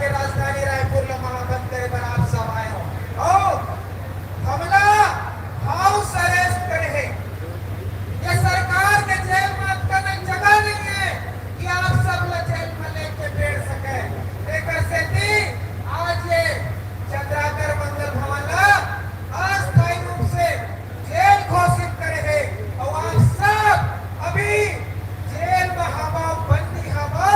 के राजधानी रायपुर ला महाबंद करे बर आप सब आए हो और हमला हाउस अरेस्ट करे है। ये सरकार के जेल में अटकने जगह नहीं है कि आप सब ला जेल में लेके बैठ सके। लेकर से आज ये चंद्राकर मंगल भवन ला अस्थायी रूप से जेल घोषित करे है और आप सब अभी जेल में हवा बंदी हवा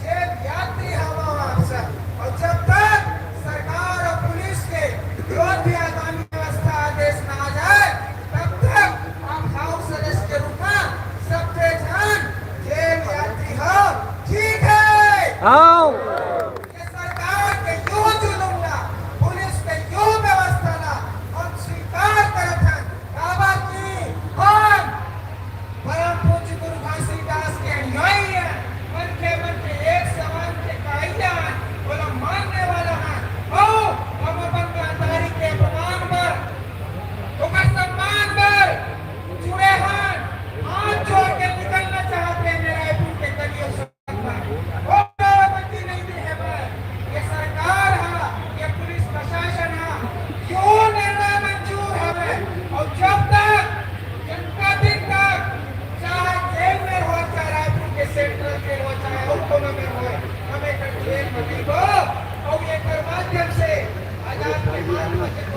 जेल यात्री हवा आप सब। और जब तक सरकार और पुलिस के जो भी आगामी व्यवस्था आदेश न आ जाए तब तक आप हाउस अरेस्ट के रूप में सबके जान जेल यात्री हो। ठीक है ये सरकार के यो जुलूम ला पुलिस के यो व्यवस्था ला हम स्वीकार करत हैं। दावा की हम परम पूज्य गुरु घासीदास के अनुयायी हैं। मन के एक सवाल के कायदा बोला मानने वाला है और हम अपन गांधारी के अपमान पर उनका सम्मान पर जुड़े हैं। हाथ जोड़ के निकलना चाहते हैं मेरा रायपुर के गलियों से नहीं दी है। ये सरकार है ये पुलिस प्रशासन है क्यों निर्णय मंजूर है और जब तक जनता दिन तक चाहे जेल में हो चाहे रायपुर के सेंट्रल जेल हो चाहे और कोनो में हो हमें जेल में भी हो और ये माध्यम से आजाद के माध्यम से